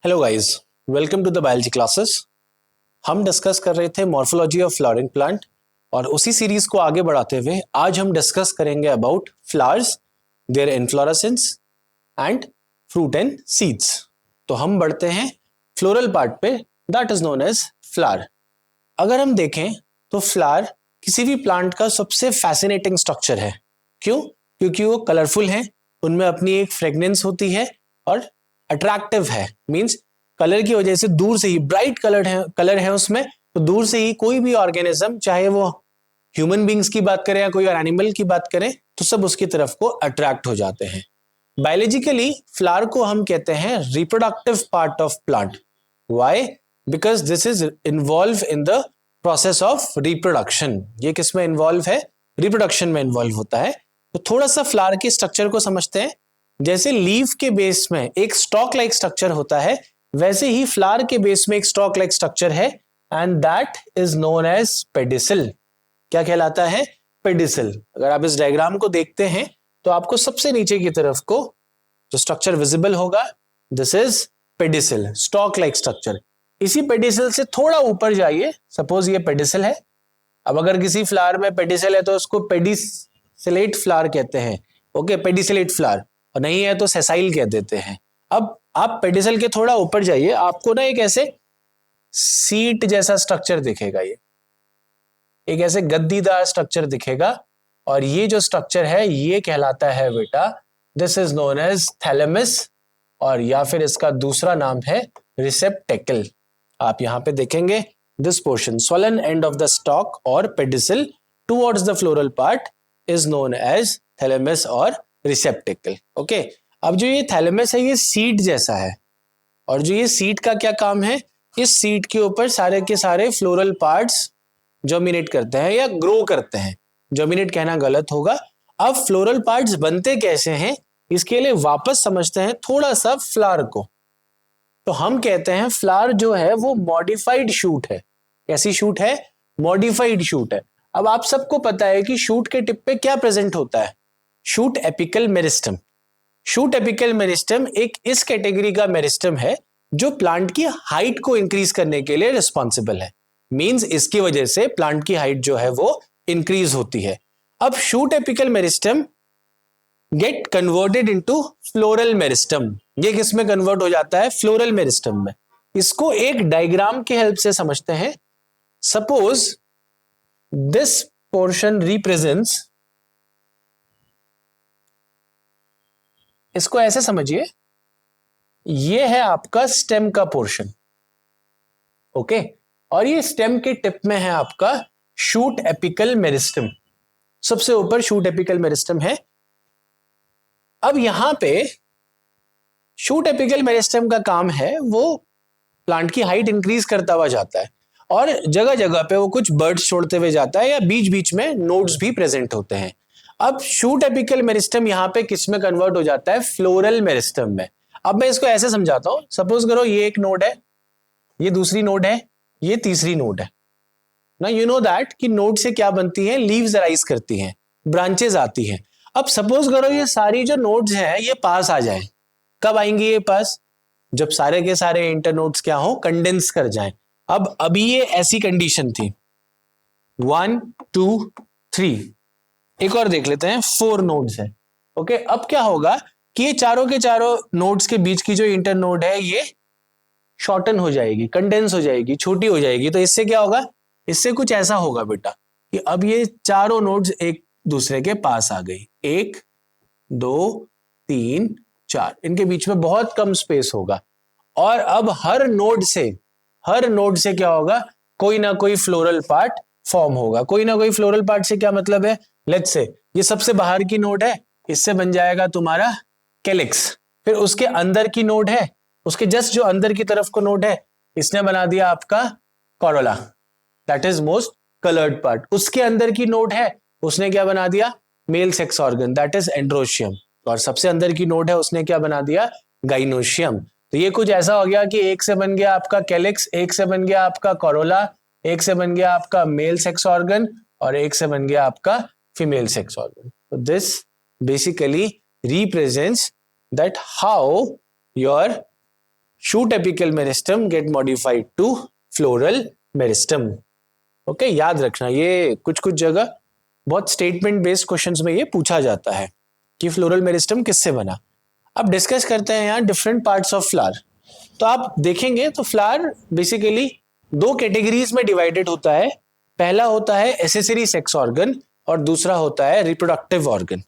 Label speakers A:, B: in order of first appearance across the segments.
A: Hello guys, welcome to the biology classes. हम discuss कर रहे थे मॉर्फोलॉजी ऑफ फ्लावरिंग प्लांट और उसी सीरीज को आगे बढ़ाते हुए आज हम डिस्कस करेंगे about flowers, their inflorescence and fruit and seeds. तो हम बढ़ते हैं फ्लोरल पार्ट पे, that is known as flower. अगर हम देखें तो फ्लावर किसी भी प्लांट का सबसे फैसिनेटिंग स्ट्रक्चर है। क्यों? क्योंकि वो कलरफुल है, उनमें अपनी एक फ्रेग्रेंस होती है और अट्रैक्टिव है। मींस कलर की वजह से दूर से ही ब्राइट कलर है उसमें, तो दूर से ही कोई भी ऑर्गेनिज्म, चाहे वो ह्यूमन बींग्स की बात करें या कोई और एनिमल की बात करें, तो सब उसकी तरफ को अट्रैक्ट हो जाते हैं। बायोलॉजिकली फ्लावर को हम कहते हैं reproductive part of plant. Why? Because this is involve in the process of reproduction. ये किस में इन्वॉल्व है? रिप्रोडक्शन में इन्वॉल्व होता है। तो थोड़ा सा फ्लावर के स्ट्रक्चर को समझते हैं। जैसे लीफ के बेस में एक स्टॉक लाइक स्ट्रक्चर होता है, वैसे ही फ्लावर के बेस में एक स्टॉक लाइक स्ट्रक्चर है and that is known as pedicel. क्या कहलाता है? पेडिसल। अगर आप इस डायग्राम को देखते हैं तो आपको सबसे नीचे की तरफ को जो स्ट्रक्चर विजिबल होगा, this is pedicel, stock like structure. इसी पेडिसल से थोड़ा ऊपर जाइए, सपोज ये पेडिसल है। अब अगर किसी फ्लावर में पेडिसल है तो उसको पेडिसिलेट फ्लावर कहते हैं। Okay, pedicellate flower. और नहीं है तो सेसाइल कह देते हैं। अब आप पेडिसल के थोड़ा ऊपर जाइए, आपको ना एक ऐसे सीट जैसा स्ट्रक्चर दिखेगा, ये एक ऐसे गद्दीदार स्ट्रक्चर दिखेगा और ये जो स्ट्रक्चर है ये कहलाता है बेटा, this is known as thalamus, और या फिर इसका दूसरा नाम है रिसेप्टेकल। आप यहां पे देखेंगे this portion, swollen end of the stalk और pedicel towards the floral part is known as thalamus और रिसेप्टेकल। ओके, अब जो ये थैलेमस है ये सीड जैसा है, और जो ये सीड का क्या काम है? इस सीड के ऊपर सारे के सारे फ्लोरल पार्ट्स जर्मिनेट करते हैं या ग्रो करते हैं। जर्मिनेट कहना गलत होगा। अब फ्लोरल पार्ट्स बनते कैसे हैं, इसके लिए वापस समझते हैं थोड़ा सा फ्लावर को। तो हम कहते हैं फ्लावर जो है वो मॉडिफाइड शूट है। कैसी शूट है? मॉडिफाइड शूट है। अब आप सबको पता है कि शूट के टिप पे क्या प्रेजेंट होता है? Shoot apical meristem. Shoot apical meristem एक इस कैटेगरी का मेरिस्टम है जो प्लांट की हाइट को इंक्रीज करने के लिए रिस्पॉन्सिबल है। मींस इसकी वजह से प्लांट की हाइट जो है वो इंक्रीज होती है। अब shoot apical meristem get converted into floral meristem. ये किस में कन्वर्ट हो जाता है? फ्लोरल मेरिस्टम में। इसको एक डायग्राम की हेल्प से समझते हैं। सपोज दिस पोर्शन रिप्रेजेंट्स, इसको ऐसे समझिए, ये है आपका स्टेम का पोर्शन। ओके, और ये स्टेम के टिप में है आपका शूट एपिकल मेरिस्टम। सबसे ऊपर शूट एपिकल मेरिस्टम है। अब यहां पे शूट एपिकल मेरिस्टम का काम है वो प्लांट की हाइट इंक्रीज करता हुआ जाता है, और जगह जगह पे वो कुछ बर्ड्स छोड़ते हुए जाता है या बीच बीच में नोड्स भी प्रेजेंट होते हैं। अब शूट एपिकल मेरिस्टम यहां पे किस में कन्वर्ट हो जाता है? फ्लोरल मेरिस्टम में। अब मैं इसको ऐसे समझाता हूं। सपोज करो ये एक नोड है, ये दूसरी नोड है, ये तीसरी नोड है ना। यू नो दैट कि नोड से क्या बनती है? लीव्स अराइज करती हैं, ब्रांचेस आती हैं। अब सपोज करो ये सारी जो नोड्स हैं ये पास आ जाए। कब आएंगे ये पास? जब सारे के सारे इंटरनोड्स क्या हो? कंडेंस कर जाएं। अब अभी ये ऐसी कंडीशन थी, 1 2 3। एक और देख लेते हैं, 4 नोड्स है। ओके, अब क्या होगा कि ये चारों के चारों नोड्स के बीच की जो इंटरनोड है ये शॉर्टन हो जाएगी, कंडेंस हो जाएगी, छोटी हो जाएगी। तो इससे क्या होगा? इससे कुछ ऐसा होगा बेटा कि अब ये चारों नोड्स एक दूसरे के पास आ गई। 1 2 3 4, इनके बीच में बहुत कम स्पेस होगा। और अब हर नोड से क्या होगा? कोई ना कोई फ्लोरल पार्ट फॉर्म होगा। कोई ना कोई फ्लोरल पार्ट से क्या मतलब है? लेट्स से ये सबसे बाहर की नोड है, इससे बन जाएगा तुम्हारा कैलिक्स। फिर उसके अंदर की नोड है, उसके जस्ट जो अंदर की तरफ को नोड है, इसने बना दिया आपका Corolla, that is most coloured part. उसके अंदर की नोड है, उसने क्या बना दिया? Mail sex organ, that is androecium. और सबसे अंदर की नोड है, उसने क्या बना दिया? गाइनोशियम। तो ये कुछ ऐसा हो गया कि एक से बन गया आपका कैलिक्स, एक से बन गया आपका कोरोला, एक से बन गया आपका मेल सेक्स ऑर्गन, और एक से बन गया आपका फीमेल सेक्स ऑर्गन। तो this basically represents that how your shoot apical meristem get modified to floral meristem. Okay, याद रखना, ये कुछ कुछ जगह बहुत स्टेटमेंट बेस्ड क्वेश्चंस में ये पूछा जाता है कि फ्लोरल मेरिस्टम किससे बना। अब डिस्कस करते हैं यहाँ डिफरेंट पार्ट्स ऑफ फ्लावर। तो आप देखेंगे तो फ्लावर बेसिकली दो कैटेगरीज में डिवाइडेड होता है। पहला होता है एसेसरी सेक्स ऑर्गन और दूसरा होता है reproductive organ.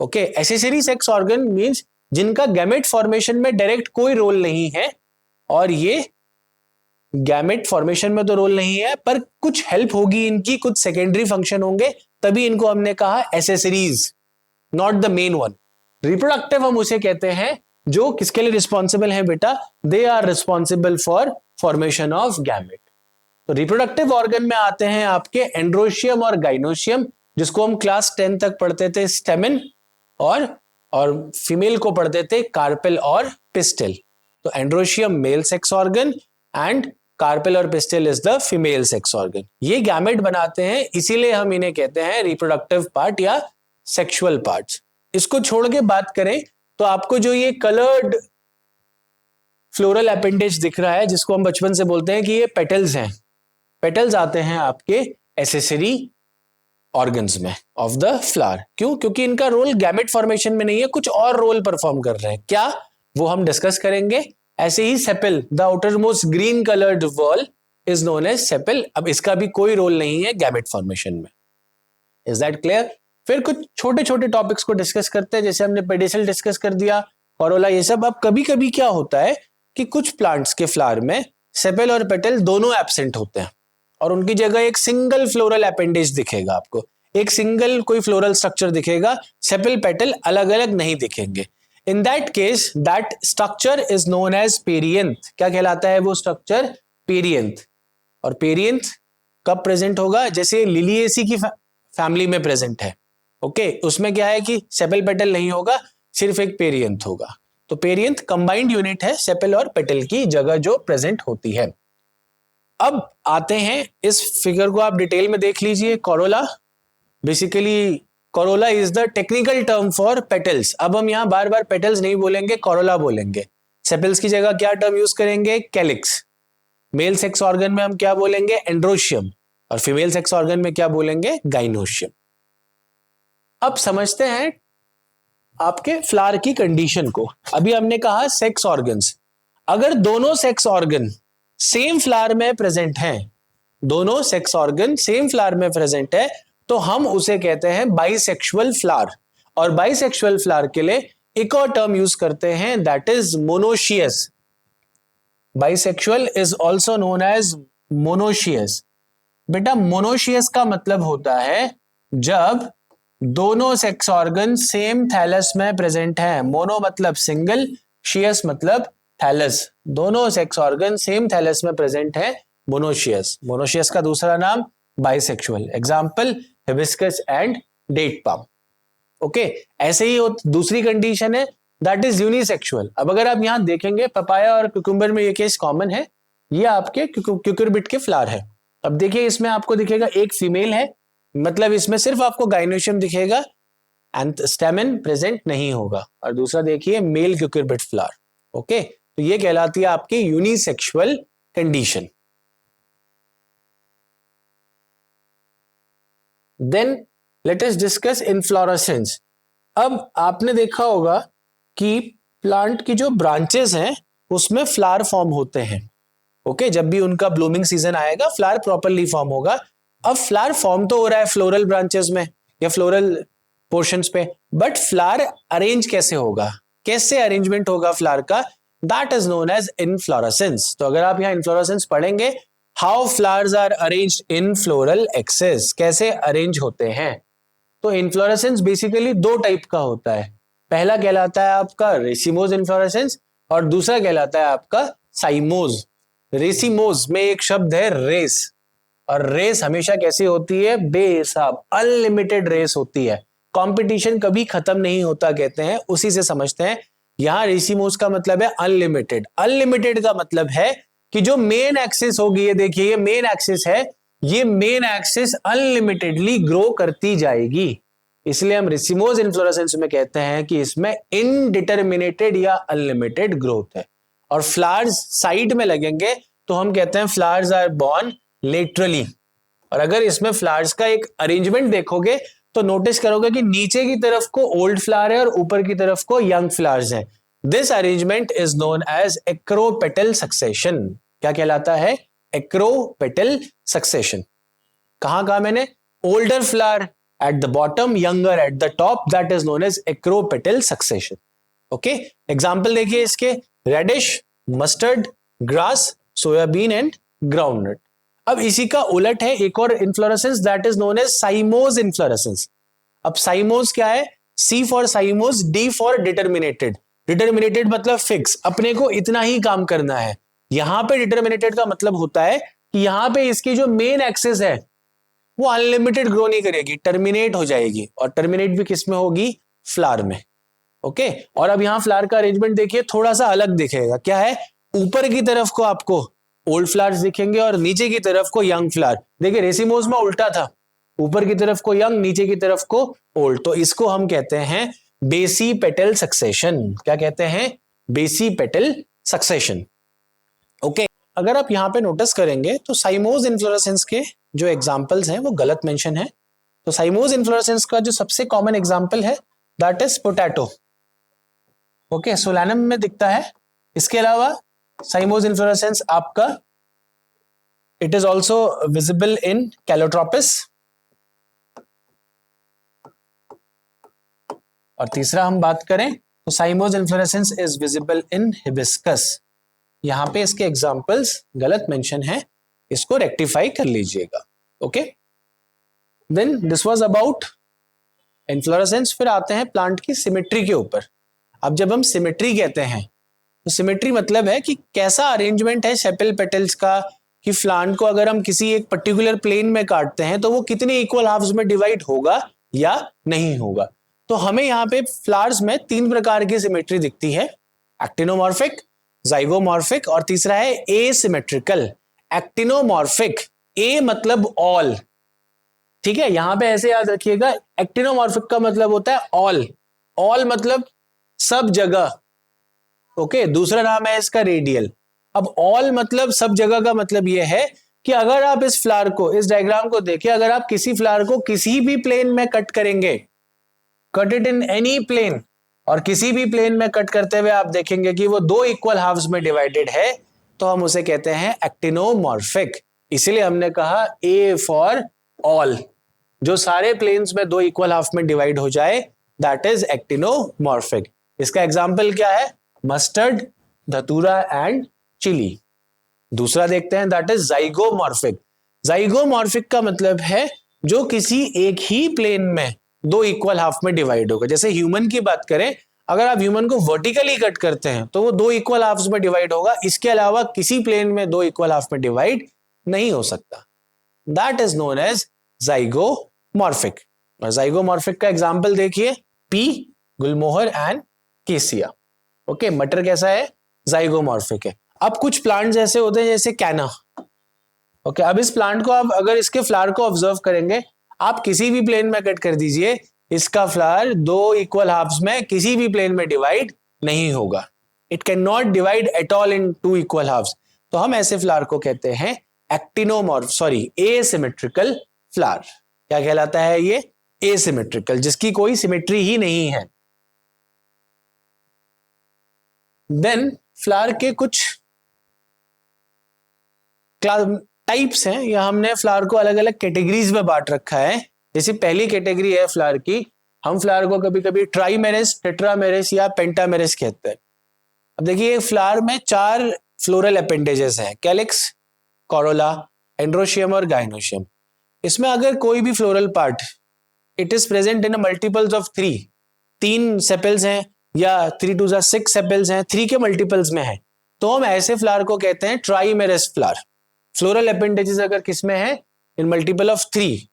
A: Okay, accessory sex organ means जिनका गैमेट फॉर्मेशन में डायरेक्ट कोई रोल नहीं है, और ये गैमेट फॉर्मेशन में तो रोल नहीं है पर कुछ हेल्प होगी इनकी, कुछ सेकेंडरी फंक्शन होंगे, तभी इनको हमने कहा accessories, not the main one. Reproductive हम उसे कहते हैं जो किसके लिए रिस्पॉन्सिबल है बेटा, they are responsible for formation of gamete. तो रिप्रोडक्टिव ऑर्गन में आते हैं आपके एंड्रोशियम और गाइनोशियम, जिसको हम क्लास 10 तक पढ़ते थे स्टेमन, और फीमेल को पढ़ते थे कार्पेल और पिस्टल। तो androecium male sex organ and carpel और pistil is the female sex organ. ये गैमेट बनाते हैं, इसीलिए हम इन्हें कहते हैं रिप्रोडक्टिव पार्ट या सेक्सुअल पार्ट्स। इसको छोड़ के बात करें तो आपको जो ये कलर्ड फ्लोरल अपेंडेज दिख रहा है, जिसको हम बचपन से बोलते हैं कि ये पेटल्स हैं, पेटल्स आते हैं आपके एसेसरी ऑर्गन्स में ऑफ द फ्लावर। क्यों? क्योंकि इनका रोल गैमेट फॉर्मेशन में नहीं है, कुछ और रोल परफॉर्म कर रहे हैं। क्या, वो हम डिस्कस करेंगे। ऐसे ही sepal, the outermost green coloured wall is known as sepal. अब इसका भी कोई रोल नहीं है गैमेट फॉर्मेशन में। Is that clear? फिर कुछ छोटे छोटे टॉपिक्स को डिस्कस करते हैं, जैसे हमने पेडिसल डिस्कस कर दिया, कोरोला, ये सब। अब कभी कभी क्या होता है कि कुछ प्लांट्स के फ्लावर में सेपल और पेटल दोनों एब्सेंट होते हैं और उनकी जगह एक सिंगल फ्लोरल अपेंडेज दिखेगा आपको, एक सिंगल कोई फ्लोरल स्ट्रक्चर दिखेगा, सेपल पेटल अलग अलग नहीं दिखेंगे। In that case that structure is known as perianth. क्या कहलाता है वो स्ट्रक्चर? पेरियंथ। और पेरियंथ कब प्रेजेंट होगा? जैसे लिलिएसी की फैमिली में प्रेजेंट है। ओके, उसमें क्या है कि सेपल पेटल नहीं होगा, सिर्फ एक पेरियंथ होगा। तो पेरियंथ कंबाइंड यूनिट है सेपल और पेटल की जगह जो प्रेजेंट होती है। अब आते हैं, इस फिगर को आप डिटेल में देख लीजिए। Corolla, basically Corolla is the technical term for petals. अब हम यहां बार बार पेटल्स नहीं बोलेंगे, कोरोला बोलेंगे। सेपल्स की जगह क्या टर्म यूज करेंगे? कैलिक्स। मेल सेक्स ऑर्गन में हम क्या बोलेंगे? एंड्रोशियम। और फीमेल सेक्स ऑर्गन में क्या बोलेंगे? गाइनोशियम। अब समझते हैं आपके फ्लावर की कंडीशन को। अभी हमने कहा सेक्स ऑर्गन्स, अगर दोनों सेक्स ऑर्गन सेम फ्लावर में प्रेजेंट हैं, दोनों सेक्स ऑर्गन सेम फ्लावर में प्रेजेंट है, तो हम उसे कहते हैं बाइसेक्सुअल फ्लावर। और बाइसेक्सुअल फ्लावर के लिए एक और टर्म यूज करते हैं, that is monoecious. Bisexual is also known as monoecious. बेटा, मोनोशियस का मतलब होता है जब दोनों सेक्स ऑर्गन सेम थैलस में प्रेजेंट हैं। मोनो मतलब सिंगल, शियस मतलब थैलस। दोनों सेक्स ऑर्गन सेम थैलस में प्रेजेंट है, मोनोशियस। मोनोशियस का दूसरा नाम bisexual. Example hibiscus and date palm. Okay, ऐसे ही दूसरी कंडीशन है, दैट इज यूनिसेक्सुअल। अब अगर आप यहां देखेंगे, पपाया और कुकुम्बर में ये केस कॉमन है। ये आपके क्यूकरबिट के फ्लावर है। अब देखिए, इसमें आपको दिखेगा एक फीमेल है, मतलब इसमें सिर्फ आपको गाइनोशियम दिखेगा एंड स्टेमन प्रेजेंट नहीं होगा। और दूसरा देखिए मेल क्यूकरबिट फ्लावर। ओके, तो ये कहलाती है आपकी unisexual condition. Then let us discuss inflorescence. अब आपने देखा होगा कि प्लांट की जो ब्रांचेस हैं उसमें फ्लावर फॉर्म होते हैं। ओके, जब भी उनका ब्लूमिंग सीजन आएगा फ्लावर प्रॉपरली फॉर्म होगा। अब फ्लावर फॉर्म तो हो रहा है फ्लोरल ब्रांचेस में या फ्लोरल पोर्शंस पे, बट फ्लावर अरेंज कैसे होगा, कैसे अरेंजमेंट होगा फ्लावर का, that is known as inflorescence. तो अगर आप यहाँ इनफ्लोरेसेंस पढ़ेंगे, how flowers are arranged in floral axis, कैसे अरेंज होते हैं। तो इनफ्लोरेसेंस बेसिकली दो टाइप का होता है। पहला कहलाता है आपका रेसिमोज इनफ्लोरेसेंस और दूसरा कहलाता है आपका साइमोज। रेसिमोज में एक शब्द है रेस, और रेस हमेशा कैसी होती है? बेहिसाब, अनलिमिटेड रेस होती है। कंपटीशन कभी खत्म नहीं होता कहते हैं, उसी से समझते हैं। यहां रेसिमोस का मतलब है अनलिमिटेड। अनलिमिटेड का मतलब है कि जो मेन एक्सिस होगी, ये देखिए ये मेन एक्सिस है, ये मेन एक्सिस अनलिमिटेडली ग्रो करती जाएगी। इसलिए हम रेसिमोस इन्फ्लोरेसेंस में कहते हैं कि इसमें इनडिटर्मिनेटेड या अनलिमिटेड ग्रोथ है। और फ्लावर्स साइड में लगेंगे तो हम कहते हैं फ्लावर्स आर बोर्न लेटरली। और अगर इसमें फ्लावर्स का एक अरेंजमेंट देखोगे तो नोटिस करोगे कि नीचे की तरफ को ओल्ड फ्लावर है और ऊपर की तरफ को यंग फ्लावर्स है। This arrangement is known as acropetal succession. क्या कहलाता है? Acropetal succession. कहां कहा मैंने? Older flower at the bottom, younger at the top, that is known as acropetal succession. Okay, example देखिए इसके, radish, mustard, grass, soybean and groundnut. अब इसी का उलट है एक और inflorescence, that is known as cymose inflorescence. अब साइमोज क्या है? C for cymose, D for determinated. Determinated मतलब फिक्स, अपने को इतना ही काम करना है। यहां पे डिटर्मिनेटेड का मतलब होता है कि यहां पे इसकी जो मेन एक्सिस है वो अनलिमिटेड ग्रो नहीं करेगी, टर्मिनेट हो जाएगी। और टर्मिनेट भी किस में होगी? फ्लावर में। ओके, और अब यहां फ्लावर का अरेंजमेंट देखिए, थोड़ा सा अलग दिखेगा। क्या है? ऊपर की तरफ को आपको ओल्ड फ्लावर्स दिखेंगे और नीचे की तरफ को यंग फ्लावर। देखिए रेसिमोस में उल्टा था, ऊपर की तरफ को यंग, नीचे की तरफ को ओल्ड। तो इसको हम कहते हैं बेसी पेटल सक्सेशन। क्या कहते हैं? बेसी पेटल सक्सेशन। ओके, अगर आप यहां पे नोटिस करेंगे तो साइमोज इन्फ्लोरेसेंस के जो एग्जाम्पल्स हैं वो गलत मेंशन है। तो साइमोज इन्फ्लोरेसेंस का जो सबसे कॉमन एग्जाम्पल है that is potato. Okay, solanum में दिखता है। इसके अलावा साइमोज इन्फ्लोरेसेंस आपका it is also visible in Calotropis. और तीसरा हम बात करें तो cymose inflorescence is visible in hibiscus. यहां पे इसके एग्जाम्पल्स गलत मेंशन है, इसको रेक्टिफाई कर लीजिएगा। Okay, then this was about inflorescence. फिर आते हैं प्लांट की सिमेट्री के ऊपर। अब जब हम सिमेट्री कहते हैं तो सिमेट्री मतलब है कि कैसा अरेंजमेंट है सेपल पेटल्स का, कि प्लांट को अगर हम किसी एक पर्टिकुलर प्लेन में काटते हैं तो वो कितने इक्वल हाफ्स में डिवाइड होगा या नहीं होगा। तो हमें यहाँ पे फ्लावर्स में 3 प्रकार की सिमेट्री दिखती है, एक्टिनोमॉर्फिक, जाइगोमॉर्फिक और तीसरा है एसिमेट्रिकल। एक्टिनोमॉर्फिक, ए मतलब ऑल, ठीक है, यहां पे ऐसे याद रखिएगा। एक्टिनोमॉर्फिक का मतलब होता है ऑल, ऑल मतलब सब जगह। ओके, दूसरा नाम है इसका रेडियल। अब ऑल मतलब सब जगह का मतलब यह है कि अगर आप इस फ्लावर को, इस डायग्राम को देखिए, अगर आप किसी फ्लावर को किसी भी प्लेन में कट करेंगे, cut it in any plane, और किसी भी प्लेन में कट करते हुए आप देखेंगे कि वो 2 इक्वल हाफ्स में डिवाइडेड है, तो हम उसे कहते हैं एक्टिनोमॉर्फिक। इसीलिए हमने कहा ए फॉर ऑल, जो सारे प्लेन्स में 2 इक्वल हाफ में डिवाइड हो जाए, दैट इज एक्टिनोमॉर्फिक। इसका एग्जांपल क्या है? मस्टर्ड, धतूरा एंड चिली। दूसरा देखते हैं, दैट इज जाइगोमॉर्फिक। जाइगोमॉर्फिक का मतलब है जो किसी एक ही प्लेन में 2 इक्वल हाफ में डिवाइड होगा। जैसे ह्यूमन की बात करें, अगर आप ह्यूमन को वर्टिकली कट करते हैं तो वो 2 इक्वल हाफ्स में डिवाइड होगा, इसके अलावा किसी प्लेन में 2 इक्वल हाफ में डिवाइड नहीं हो सकता। That is known as zygomorphic. और जाइगोमॉर्फिक का एग्जांपल देखिए, pea, gulmohar and cassia. Okay, मटर कैसा है? जाइगोमॉर्फिक है। अब कुछ प्लांट्स ऐसे होते हैं जैसे कैना। ओके, अब इस प्लांट को आप अगर इसके फ्लावर को ऑब्जर्व करेंगे, आप किसी भी प्लेन में कट कर दीजिए, इसका फ्लावर 2 इक्वल हाफ्स में किसी भी प्लेन में डिवाइड नहीं होगा। It can not divide at all in 2 equal halves. तो हम ऐसे फ्लावर को कहते हैं एसिमेट्रिकल फ्लावर। क्या कहलाता है ये? एसिमेट्रिकल, जिसकी कोई सिमेट्री ही नहीं है। देन फ्लावर के कुछ टाइप्स हैं, या हमने फ्लावर को अलग अलग कैटेगरीज में बांट रखा है। जैसे पहली कैटेगरी है फ्लावर की, हम फ्लावर को कभी कभी ट्राइमेरिस, टेट्रामेरिस या पेंटामेरिस कहते हैं। अब देखिए, फ्लावर में 4 फ्लोरल अपेंडेजेस हैं, कैलिक्स, कोरोला, एंड्रोशियम और गाइनोशियम। इसमें अगर कोई भी floral part it is present in multiples of 3 sepals हैं या 3 to 6 सेपल्स हैं, 3 के मल्टीपल्स में है, तो हम ऐसे फ्लावर को कहते हैं ट्राइमेरस फ्लावर। फ्लोरल अपेंडेजेस अगर किस में है? इन मल्टीपल ऑफ 3।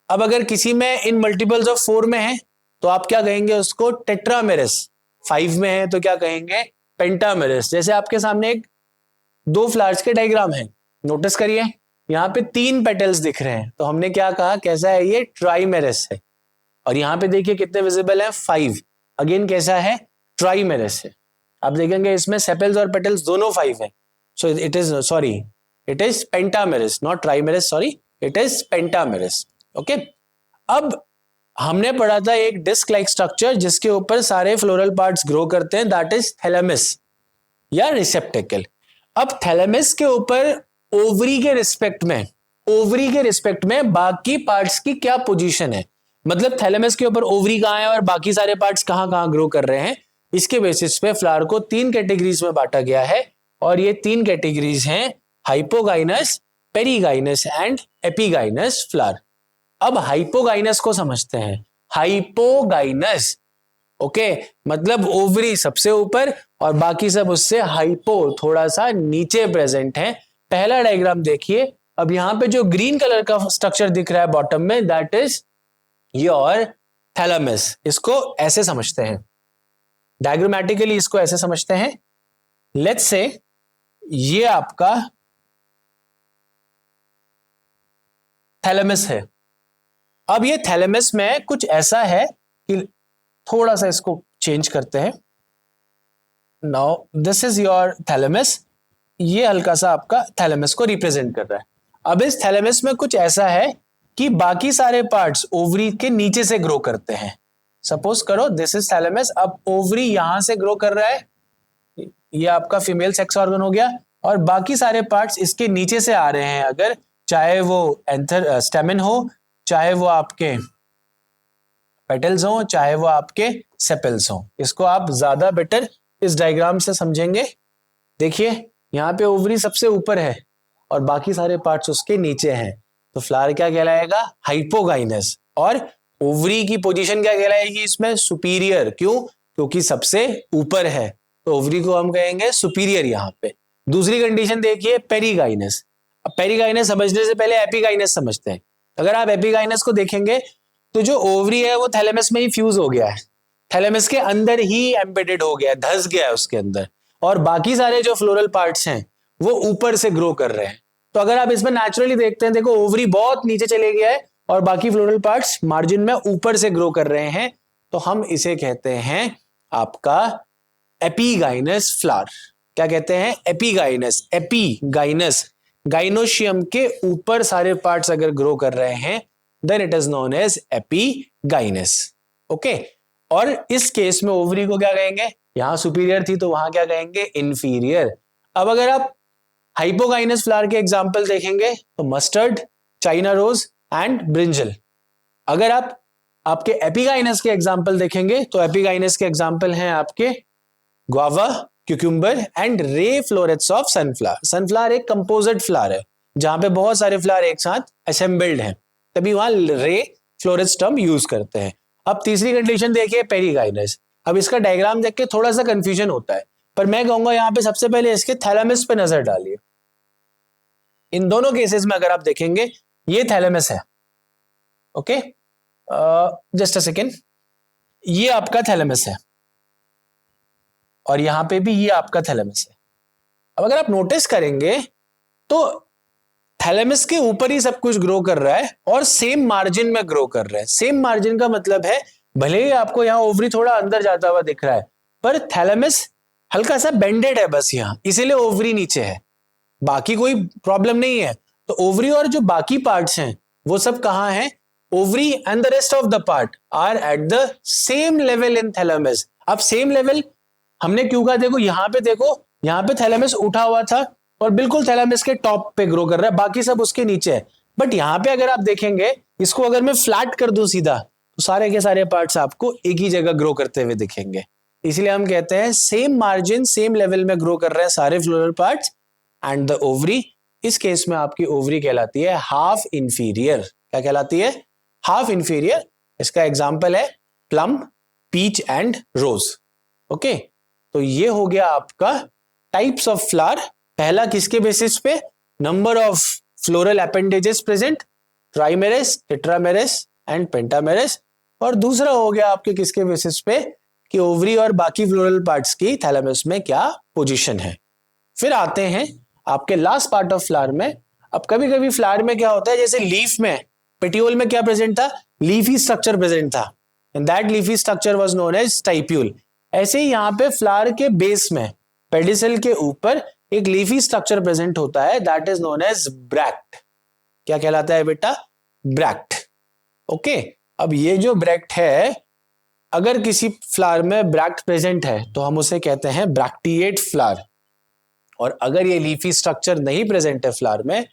A: अब अगर किसी में इन मल्टीपल्स ऑफ 4 में है तो आप क्या कहेंगे? उसको टेट्रामेरस। 5 में है तो क्या कहेंगे? पेंटामेरस। जैसे आपके सामने एक 2 फ्लावर्स के डायग्राम है, नोटिस करिए, यहाँ पे 3 पेटल्स दिख रहे हैं, तो हमने क्या कहा? कैसा है ये? ट्राइमेरस है। और यहाँ पे देखिए कितने विजिबल है? 5। अगेन कैसा है? ट्राइमेरस है। आप देखेंगे इसमें सेपल्स और पेटल्स दोनों 5 है. So it is pentamerous, not ट्राइमेरस, sorry, it is pentamerous. Okay. अब हमने पढ़ा था एक डिस्क लाइक स्ट्रक्चर जिसके ऊपर सारे फ्लोरल पार्ट्स ग्रो करते हैं, दैट इज थैलेमस या रिसेप्टेकल. अब थैलेमस के ऊपर ओवरी के रिस्पेक्ट में बाकी पार्ट्स की क्या पोजीशन है, मतलब थैलेमस के ऊपर ओवरी कहां है और बाकी सारे पार्ट्स कहां कहां ग्रो कर रहे हैं, इसके बेसिस पे फ्लावर को 3 कैटेगरीज में बांटा गया है. और ये 3 कैटेगरीज हैं hypogynous, perigynous and epigynous flower. अब हाइपोगाइनस को समझते हैं. हाइपोगाइनस, ओके, मतलब ओवरी सबसे ऊपर और बाकी सब उससे हाइपो, थोड़ा सा नीचे प्रेजेंट है. पहला डायग्राम देखिए. अब यहां पे जो ग्रीन कलर का स्ट्रक्चर दिख रहा है बॉटम में, दैट इज योर थैलेमस. इसको ऐसे समझते हैं, डायग्रामेटिकली इसको ऐसे समझते हैं. लेट्स से ये आपका थैलेमस है. अब ये थैलेमस में कुछ ऐसा है कि थोड़ा सा इसको चेंज करते हैं. Now this is your thalamus. ये हल्का सा आपका थैलेमस को रिप्रेजेंट कर रहा है. अब इस थैलेमस में कुछ ऐसा है कि बाकी सारे पार्ट्स ओवरी के नीचे से ग्रो करते हैं. सपोज करो दिस इज थैलेमस. अब ओवरी यहां से ग्रो कर रहा है, ये आपका फीमेल सेक्स ऑर्गन हो गया, और बाकी सारे पार्ट्स इसके नीचे से आ रहे हैं. अगर चाहे वो एंथर स्टेमन हो, चाहे वो आपके पेटल्स हो, चाहे वो आपके सेपल्स हो. इसको आप ज्यादा बेटर इस डायग्राम से समझेंगे. देखिए यहाँ पे ओवरी सबसे ऊपर है और बाकी सारे पार्ट्स उसके नीचे हैं, तो फ्लावर क्या कहलाएगा? हाइपोगाइनस. और ओवरी की पोजीशन क्या कहलाएगी इसमें? सुपीरियर. क्यों? क्योंकि सबसे ऊपर है, तो ओवरी को हम कहेंगे सुपीरियर यहाँ पे. दूसरी कंडीशन देखिए, पेरीगाइनस. अब पेरीगाइनस समझने से पहले एपीगाइनस समझते हैं. अगर आप एपीगाइनस को देखेंगे तो जो ओवरी है वो थैलेमस में ही फ्यूज हो गया है, थैलेमस के अंदर ही एम्बेडेड हो गया है, धस गया है उसके अंदर, और बाकी सारे जो फ्लोरल पार्ट्स हैं वो ऊपर से ग्रो कर रहे हैं. तो अगर आप इसमें नेचुरली देखते हैं, देखो ओवरी बहुत नीचे चले गया है और बाकी फ्लोरल पार्ट्स मार्जिन में ऊपर से ग्रो कर रहे हैं, तो हम इसे कहते हैं आपका एपीगाइनस फ्लावर. क्या कहते हैं? एपीगाइनस. एपीगाइनस, गाइनोशियम के ऊपर सारे पार्ट्स अगर ग्रो कर रहे हैं, then it is known as epigynous. Okay. और इस केस में ओवरी को क्या कहेंगे? यहां सुपीरियर थी तो वहां क्या कहेंगे? इंफीरियर. अब अगर आप हाइपोगाइनस फ्लावर के एग्जाम्पल देखेंगे तो mustard, China rose and brinjal. अगर आप आपके एपीगाइनस के एग्जाम्पल देखेंगे तो एपीगाइनस के एग्जाम्पल हैं आपके guava, cucumber and ray florets of sunflower. Sunflower एक कंपोजिट फ्लावर है जहां पे बहुत सारे फ्लावर एक साथ असेंबल्ड हैं, तभी वहां रे फ्लोरेट्स टर्म यूज करते हैं. अब तीसरी कंडीशन देखिए, पेरीगाइनस. अब इसका डायग्राम देख के थोड़ा सा कंफ्यूजन होता है, पर मैं कहूंगा यहां पे सबसे पहले इसके थैलेमस पे नजर डालिए. इन दोनों केसेस में अगर आप देखेंगे ये थैलेमस है. Okay, just a second. ये आपका थैलेमस है और यहां पे भी ये आपका थैलेमस है. अब अगर आप नोटिस करेंगे तो थैलेमस के ऊपर ही सब कुछ ग्रो कर रहा है और सेम मार्जिन में ग्रो कर रहा है. सेम मार्जिन का मतलब है भले ही आपको यहां ओवरी थोड़ा अंदर जाता हुआ दिख रहा है, पर थैलेमस हल्का सा बेंडेड है बस यहां, इसीलिए ओवरी नीचे है, बाकी कोई प्रॉब्लम नहीं है. तो ओवरी और जो बाकी पार्ट्स हैं वो सब कहां हैं? Ovary and the rest of the part are at the same level in thalamus. अब सेम लेवल हमने क्यों कहा? देखो यहां पे थैलेमस उठा हुआ था और बिल्कुल थैलेमस के टॉप पे ग्रो कर रहा है, बाकी सब उसके नीचे है. बट यहां पे अगर आप देखेंगे, इसको अगर मैं फ्लैट कर दूं सीधा, तो सारे के सारे पार्ट्स आपको एक ही जगह ग्रो करते हुए दिखेंगे. इसलिए हम कहते हैं सेम मार्जिन, सेम लेवल में ग्रो कर रहे हैं सारे floral parts. And the ovary, इस केस में आपकी ओवरी कहलाती है हाफ इंफीरियर. क्या कहलाती है? Half inferior. इसका एग्जाम्पल है plum, peach and rose. Okay, तो ये हो गया आपका टाइप्स ऑफ फ्लावर. पहला किसके बेसिस पे? Number of floral appendages present, ट्राइमेरस, tetramerous and pentamerous. और दूसरा हो गया आपके किसके बेसिस पे? कि ओवरी और बाकी फ्लोरल पार्ट्स की थैलेमस में क्या पोजीशन है. फिर आते हैं आपके लास्ट पार्ट ऑफ फ्लावर में. अब कभी कभी फ्लावर में क्या होता है, जैसे लीफ में, पेटियोल में क्या प्रेजेंट था? लीफी स्ट्रक्चर प्रेजेंट था, and that leafy structure was known as stipule. ऐसे ही यहाँ पे फ्लावर के बेस में पेडिसल के ऊपर एक लीफी स्ट्रक्चर प्रेजेंट होता है, that is known as bract. क्या कहलाता है बेटा? ब्रैक्ट। ओके, अब ये जो ब्रैक्ट है, अगर किसी फ्लावर में ब्रैक्ट प्रेजेंट है तो हम उसे कहते हैं ब्रैक्टिएट फ्लावर, और अगर ये लीफी स्ट्रक्चर नहीं प्रेजेंट है फ्लावर में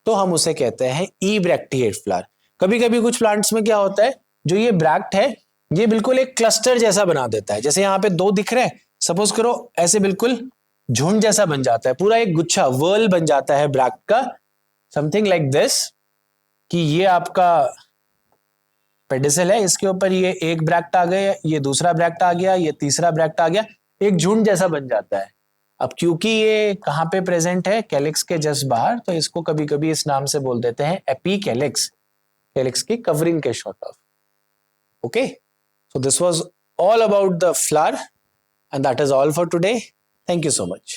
A: तो हम उसे कहते हैं ई ब्रैक्टिएट फ्लावर। कभी कभी कुछ प्लांट्स में क्या होता है, जो ये ब्रैक्ट है ये बिल्कुल एक क्लस्टर जैसा बना देता है, जैसे यहाँ पे दो दिख रहे हैं, सपोज करो ऐसे बिल्कुल झुंड जैसा बन जाता है, पूरा एक गुच्छा वर्ल बन जाता है ब्रैक्ट का, समथिंग लाइक दिस, कि ये आपका पेडिसल है, इसके ऊपर ये एक ब्रैक्ट आ गया, ये दूसरा ब्रैक्ट आ गया, ये तीसरा ब्रैक्ट आ गया, एक झुंड जैसा बन जाता है। अब क्योंकि ये कहाँ पे प्रेजेंट है, कैलिक्स के जस्ट बाहर, तो इसको कभी कभी इस नाम से बोल देते हैं एपीकैलिक्स, कैलिक्स की कवरिंग के short of. Okay, so this was all about the flower, and that is all for today. Thank you so much.